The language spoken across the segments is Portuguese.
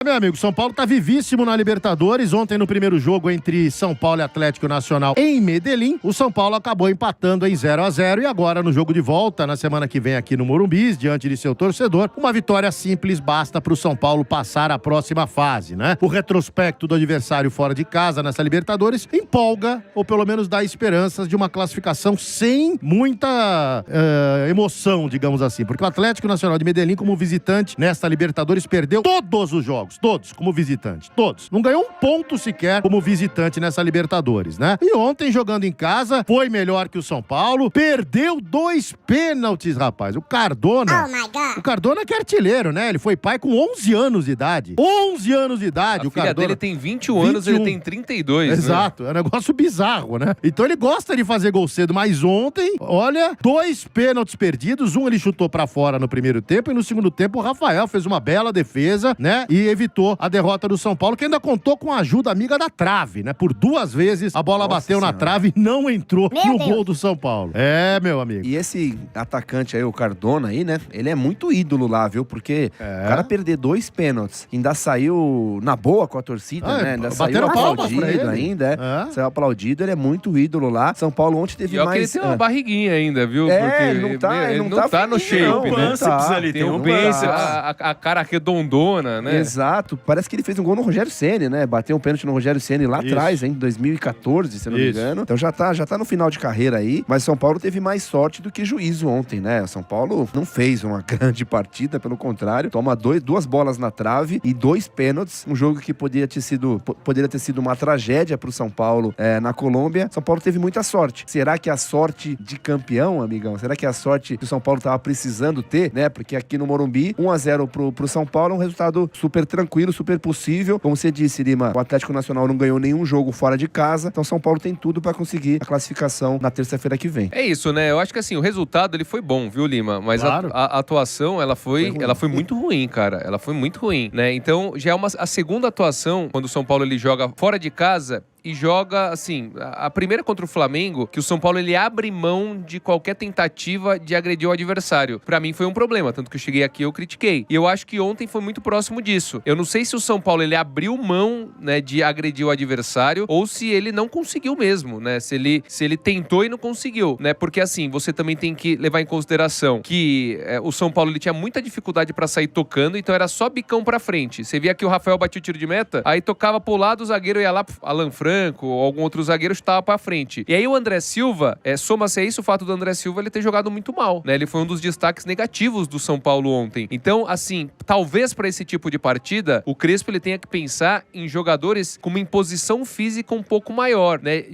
Meu amigo, São Paulo tá vivíssimo na Libertadores. Ontem, no primeiro jogo entre São Paulo e Atlético Nacional em Medellín, o São Paulo acabou empatando em 0-0 e agora no jogo de volta, na semana que vem aqui no Morumbi, diante de seu torcedor, uma vitória simples basta pro São Paulo passar a próxima fase, né? O retrospecto do adversário fora de casa nessa Libertadores empolga, ou pelo menos dá esperanças de uma classificação sem muita emoção, digamos assim, porque o Atlético Nacional de Medellín, como visitante nesta Libertadores, perdeu todos os jogos. Todos, como visitante. Todos. Não ganhou um ponto sequer como visitante nessa Libertadores, né? E ontem, jogando em casa, foi melhor que o São Paulo. Perdeu 2 pênaltis, rapaz. O Cardona... Oh, my God. O Cardona que é artilheiro, né? Ele foi pai com 11 anos de idade. 11 anos de idade, o Cardona. A filha dele tem 21 anos, ele tem 32, Exato. né? É um negócio bizarro, né? Então ele gosta de fazer gol cedo, mas ontem, olha, 2 pênaltis perdidos. Um ele chutou pra fora no primeiro tempo e no segundo tempo o Rafael fez uma bela defesa, né? E evitou a derrota do São Paulo, que ainda contou com a ajuda amiga da trave, né? Por 2 vezes a bola bateu na trave e não entrou no gol do São Paulo. É, meu amigo. E esse atacante aí, o Cardona aí, né? Ele é muito ídolo lá, viu? Porque o cara perder 2 pênaltis, ainda saiu na boa com a torcida, né? Ainda saiu aplaudido ainda, saiu aplaudido, ele é muito ídolo lá. São Paulo ontem teve e mais... que ele tem uma barriguinha ainda, viu? Porque ele não tá no shape, né? Tem um bíceps, a cara redondona, né? Exato. Parece que ele fez um gol no Rogério Ceni, né? Bateu um pênalti no Rogério Ceni lá atrás, em 2014, se não me engano. Então já tá no final de carreira aí. Mas São Paulo teve mais sorte do que juízo ontem, né? São Paulo não fez uma grande partida, pelo contrário. Toma 2 bolas na trave e 2 pênaltis. Um jogo que poderia ter sido uma tragédia pro São Paulo na Colômbia. São Paulo teve muita sorte. Será que a sorte de campeão, amigão? Será que a sorte que o São Paulo tava precisando ter, né? Porque aqui no Morumbi, 1-0 pro São Paulo é um resultado super tranquilo, super possível. Como você disse, Lima, o Atlético Nacional não ganhou nenhum jogo fora de casa, então São Paulo tem tudo pra conseguir a classificação na terça-feira que vem. É isso, né? Eu acho que assim, o resultado ele foi bom, viu, Lima? Mas claro, a atuação, ela foi muito ruim, cara. Ela foi muito ruim, né? Então, já é a segunda atuação, quando o São Paulo ele joga fora de casa e joga, assim, a primeira contra o Flamengo, que o São Paulo ele abre mão de qualquer tentativa de agredir o adversário. Pra mim foi um problema, tanto que eu cheguei aqui e eu critiquei. E eu acho que ontem foi muito próximo disso. Eu não sei se o São Paulo ele abriu mão, né, de agredir o adversário ou se ele não conseguiu mesmo, né? Se ele tentou e não conseguiu, né? Porque assim, você também tem que levar em consideração que o São Paulo ele tinha muita dificuldade pra sair tocando, então era só bicão pra frente. Você via que o Rafael batia o tiro de meta, aí tocava pro lado, o zagueiro ia lá, Alan Franco ou algum outro zagueiro estava pra frente. E aí o André Silva, soma-se a isso o fato do André Silva ele ter jogado muito mal, né? Ele foi um dos destaques negativos do São Paulo ontem. Então, assim, talvez pra esse tipo de partida, o Crespo ele tenha que pensar em jogadores com uma imposição física um pouco maior, né?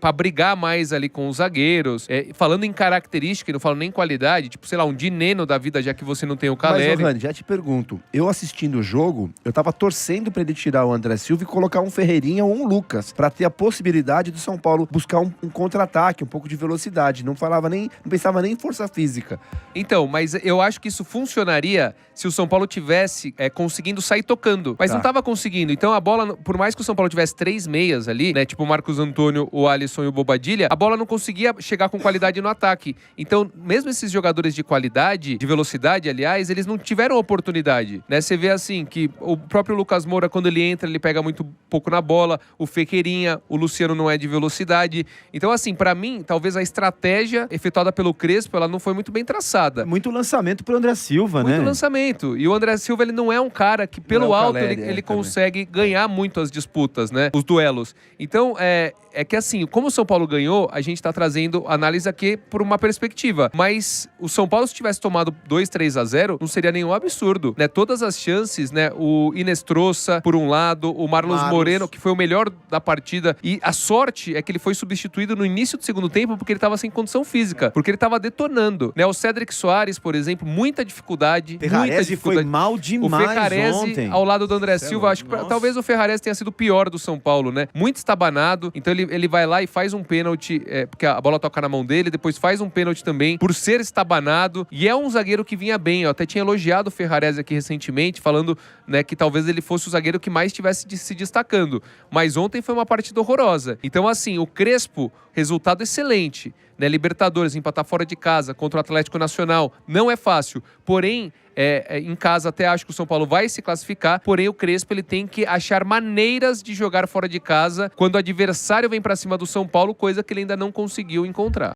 Pra brigar mais ali com os zagueiros. Falando em característica, não falo nem qualidade, tipo, sei lá, um Dineno da vida, já que você não tem o Caleri. Mas, Rani, já te pergunto, eu assistindo o jogo, eu tava torcendo pra ele tirar o André Silva e colocar um Ferreirinha ou um Lucas, pra ter a possibilidade do São Paulo buscar um contra-ataque, um pouco de velocidade. Não pensava nem em força física. Então, mas eu acho que isso funcionaria se o São Paulo tivesse conseguindo sair tocando. Mas não tava conseguindo. Então a bola, por mais que o São Paulo tivesse 3 meias ali, né? Tipo o Marcos Antônio, o Alisson e o Bobadilla, a bola não conseguia chegar com qualidade no ataque. Então, mesmo esses jogadores de qualidade, de velocidade, aliás, eles não tiveram oportunidade, né? Você vê assim que o próprio Lucas Moura, quando ele entra, ele pega muito pouco na bola, o Fequeirinha, o Luciano não é de velocidade. Então, assim, pra mim, talvez a estratégia efetuada pelo Crespo, ela não foi muito bem traçada. Muito lançamento pro André Silva, né? Muito lançamento. E o André Silva, ele não é um cara que, pelo alto, ele consegue ganhar muito as disputas, né? Os duelos. Então, é que assim, como o São Paulo ganhou, a gente tá trazendo análise aqui por uma perspectiva. Mas o São Paulo, se tivesse tomado 2-3-0, não seria nenhum absurdo, né? Todas as chances, né? O Inestrosa, por um lado, o Marlos Moreno, que foi o melhor da partida. E a sorte é que ele foi substituído no início do segundo tempo porque ele tava sem condição física, porque ele tava detonando, né? O Cédric Soares, por exemplo, muita dificuldade. Ferrarese foi mal demais o Ferrarese, ontem. ao lado do André Silva, acho que talvez o Ferrarese tenha sido o pior do São Paulo, né? Muito estabanado, então ele vai lá e faz um pênalti, porque a bola toca na mão dele, depois faz um pênalti também, por ser estabanado, e é um zagueiro que vinha bem, eu até tinha elogiado o Ferrarese aqui recentemente, falando, né, que talvez ele fosse o zagueiro que mais estivesse se destacando, mas ontem foi uma uma partida horrorosa. Então, assim, o Crespo, resultado excelente, né? Libertadores, empatar fora de casa contra o Atlético Nacional, não é fácil. Porém, em casa até acho que o São Paulo vai se classificar, porém o Crespo ele tem que achar maneiras de jogar fora de casa quando o adversário vem pra cima do São Paulo, coisa que ele ainda não conseguiu encontrar.